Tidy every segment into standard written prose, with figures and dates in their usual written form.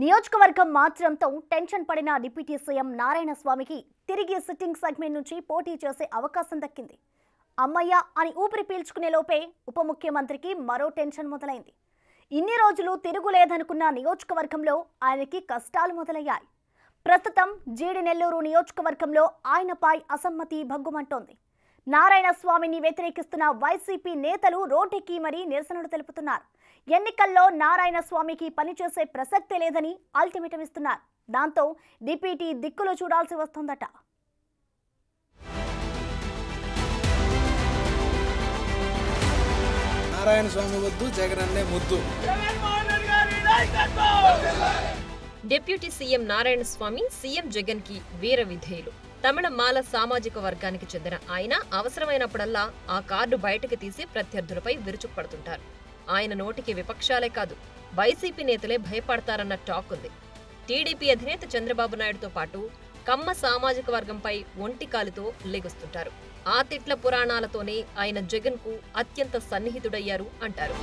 నియోజకవర్గం మార్చడంతో టెన్షన్ పడిన deputy CM నారాయణస్వామికి తిరిగి సిట్టింగ్ సెగ్మెంట్ నుంచి పోటీ చేసే అవకాశం దక్కింది. అమ్మయ్య అని ఊపిరి పీల్చుకునే లోపే ఉప ముఖ్యమంత్రికి మరో టెన్షన్ మొదలైంది. ఇన్ని రోజులు తిరుగులేదనుకున్న నియోజకవర్గంలో ఆయనకి కష్టాలు మొదలయ్యాయి. ప్రస్తుతం జీడి నెల్లూరు నియోజకవర్గంలో ఆయనపై అసమ్మతి భగ్గుమంటోంది. నారాయణస్వామిని వ్యతిరేకిస్తున్న వైసీపీ నేతలు రోడ్డెక్కి మరీ నిరసనలు తెలుపుతున్నారు. ఎన్నికల్లో నారాయణస్వామికి పనిచేసే ప్రసక్తే లేదని అల్టిమేటం ఇస్తున్నారు. దాంతో డిప్యూటీ దిక్కులు చూడాల్సి వస్తోందట. నారాయణస్వామి వద్దు, జగనన్నే ముద్దు. Deputy CM Narayanaswamy CM Jagan కి వీర విధేయులు. తమిళ మాల సామాజిక వర్గానికి చెందిన ఆయన అవసరమైనప్పుడల్లా ఆ కార్డు బయటకు తీసి ప్రత్యర్థులపై విరుచుకుపడుతుంటారు. ఆయన నోటికి విపక్షాలే కాదు, వైసీపీ నేతలే భయపడతారన్న టాక్ ఉంది. టీడీపీ అధినేత చంద్రబాబు నాయుడుతో పాటు కమ్మ సామాజిక వర్గంపై ఒంటికాలితో లెగుస్తుంటారు. ఆ తిట్ల పురాణాలతోనే ఆయన జగన్ కు అత్యంత సన్నిహితుడయ్యారు అంటారు.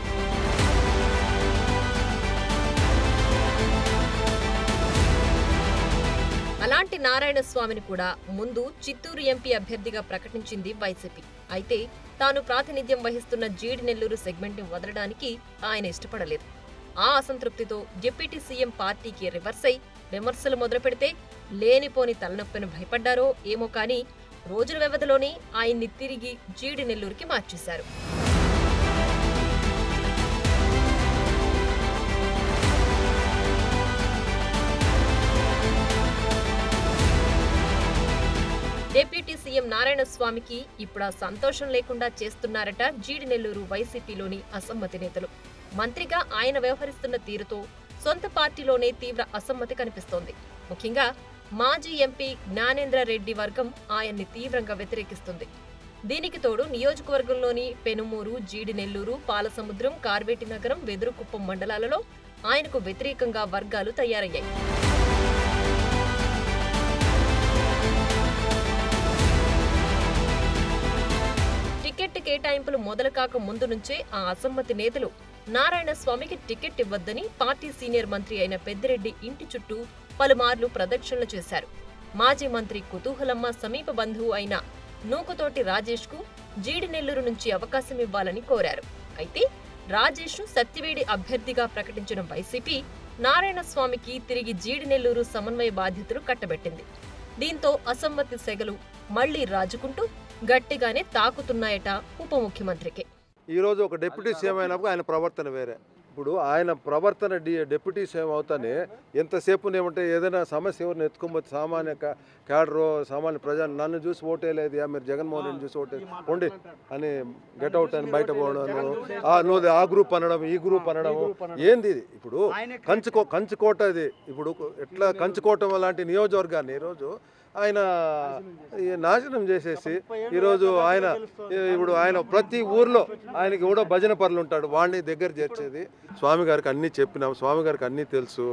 అలాంటి నారాయణస్వామిని కూడా ముందు చిత్తూరు ఎంపీ అభ్యర్థిగా ప్రకటించింది వైసీపీ. అయితే తాను ప్రాతినిధ్యం వహిస్తున్న జీడి నెల్లూరు సెగ్మెంట్ ని వదలడానికి ఆయన ఇష్టపడలేదు. ఆ అసంతృప్తితో డిప్యూటీ సీఎం పార్టీకి రివర్స్ అయి విమర్శలు మొదలుపెడితే లేనిపోని తలనొప్పిని భయపడ్డారో ఏమో కానీ రోజుల వ్యవధిలోనే ఆయన్ని తిరిగి జీడి నెల్లూరుకి మార్చేశారు. డిప్యూటీ సీఎం నారాయణస్వామికి ఇప్పుడు సంతోషం లేకుండా చేస్తున్నారట జీడి నెల్లూరు వైసీపీలోని అసమ్మతి నేతలు. మంత్రిగా ఆయన వ్యవహరిస్తున్న తీరుతో సొంత పార్టీలోనే తీవ్ర అసమ్మతి కనిపిస్తోంది. ముఖ్యంగా మాజీ ఎంపీ జ్ఞానేంద్ర రెడ్డి వర్గం ఆయన్ని తీవ్రంగా వ్యతిరేకిస్తుంది. దీనికి తోడు నియోజకవర్గంలోని పెనుమూరు, జీడి నెల్లూరు, పాలసముద్రం, కార్వేటి నగరం, వెదురుకుప్పం మండలాలలో ఆయనకు వ్యతిరేకంగా వర్గాలు తయారయ్యాయి. టికెట్ కేటాయింపులు మొదలు కాక ముందు నుంచే ఆ అసమ్మతి నేతలు నారాయణస్వామికి టికెట్ ఇవ్వద్దని పార్టీ సీనియర్ మంత్రి అయిన పెద్దిరెడ్డి ఇంటి చుట్టూ పలుమార్లు ప్రదక్షిణలు చేశారు. మాజీ మంత్రి కుతూహలమ్మ సమీప బంధువు అయిన నూకుతోటి రాజేష్ కు జీడి నెల్లూరు నుంచి అవకాశం ఇవ్వాలని కోరారు. అయితే రాజేష్ ను సత్యవేడి అభ్యర్థిగా ప్రకటించిన వైసీపీ నారాయణస్వామికి తిరిగి జీడి నెల్లూరు సమన్వయ బాధ్యతలు కట్టబెట్టింది. దీంతో అసమ్మతి సెగలు మళ్లీ రాజుకుంటూ గట్టిగానే తాకుతున్నాయట ఉప ముఖ్యమంత్రికి. ఈరోజు ఒక డిప్యూటీ సీఎం అయినప్పుడు ఆయన ప్రవర్తన వేరే. ఇప్పుడు ఆయన ప్రవర్తన డిప్యూటీ సీఎం అవుతానే ఎంతసేపు ఏమంటే ఏదైనా సమస్య ఎవరిని ఎత్తుకోబోతే సామాన్య క్యాడరు, సామాన్య ప్రజలు నన్ను చూసి ఓటేలేదు, మీరు జగన్మోహన్ రెడ్డి చూసి ఓటే ఉండి అని గెట్అవుట్ అని బయట పోవడం, నువ్వు ఆ గ్రూప్ అనడం, ఈ గ్రూప్ అనడం ఏంది ఇది? ఇప్పుడు కంచుకోట ఇది. ఇప్పుడు ఎట్లా కంచుకోవటం లాంటి నియోజకవర్గాన్ని ఈరోజు ఆయన నాశనం చేసేసి ఈరోజు ఆయన ప్రతి ఊర్లో ఆయనకి కూడా భజన పరులు ఉంటాడు, వాడిని దగ్గర చేర్చేది. స్వామి గారికి అన్నీ చెప్పినాం, స్వామి గారికి అన్నీ తెలుసు,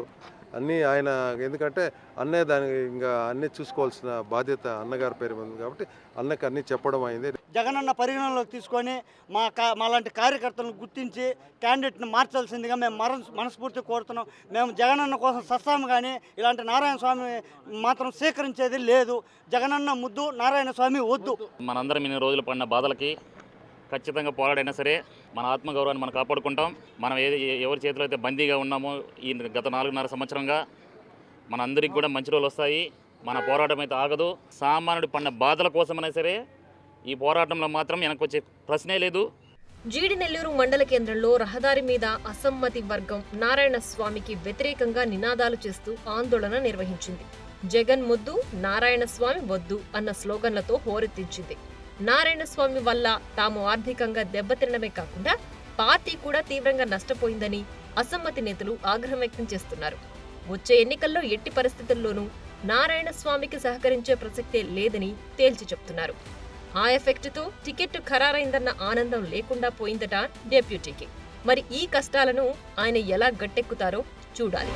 అన్నీ ఆయన ఎందుకంటే అన్నే దానికి ఇంకా అన్నీ చూసుకోవాల్సిన బాధ్యత అన్నగారి పేరు ఉంది కాబట్టి అన్నకి అన్నీ చెప్పడం అయింది. జగనన్న పరిగణనలోకి తీసుకొని మాలాంటి కార్యకర్తలను గుర్తించి క్యాండిడేట్ని మార్చాల్సిందిగా మేము మనస్ఫూర్తి కోరుతున్నాం. మేము జగనన్న కోసం సస్తాము, కానీ ఇలాంటి నారాయణ స్వామి మాత్రం స్వీకరించేది లేదు. జగనన్న ముద్దు, నారాయణ స్వామి వద్దు. మనందరం ఇన్ని రోజులు పడిన బాధలకి ఖచ్చితంగా పోరాడైనా సరే మన ఆత్మగౌరవాన్ని మనం కాపాడుకుంటాం. మనం ఎవరి చేతిలో అయితే బందీగా ఉన్నామో ఈ గత 4.5 సంవత్సరంగా మనందరికి కూడా మంచి రోజులు వస్తాయి. మన పోరాటం అయితే ఆగదు. సామాన్యుడు పడిన బాధల కోసమైనా సరే ఈ పోరాటంలో మాత్రం వెనక్కి వచ్చే ప్రశ్నే లేదు. జీడి నెల్లూరు మండల కేంద్రంలో రహదారి మీద అసమ్మతి వర్గం నారాయణస్వామికి వ్యతిరేకంగా నినాదాలు చేస్తూ ఆందోళన నిర్వహించింది. జగన్ ముద్దు, నారాయణస్వామి వద్దు అన్న స్లోగన్లతో హోరెత్తించింది. నారాయణస్వామి వల్ల తాము ఆర్థికంగా దెబ్బతినడమే కాకుండా పార్టీ కూడా తీవ్రంగా నష్టపోయిందని అసమ్మతి నేతలు ఆగ్రహం వ్యక్తం చేస్తున్నారు. వచ్చే ఎన్నికల్లో ఎట్టి పరిస్థితుల్లోనూ నారాయణస్వామికి సహకరించే ప్రసక్తే లేదని తేల్చి చెప్తున్నారు. ఆ ఎఫెక్ట్తో టికెట్ ఖరారైందన్న ఆనందం లేకుండా పోయిందట డెప్యూటీకి. మరి ఈ కష్టాలను ఆయన ఎలా గట్టెక్కుతారో చూడాలి.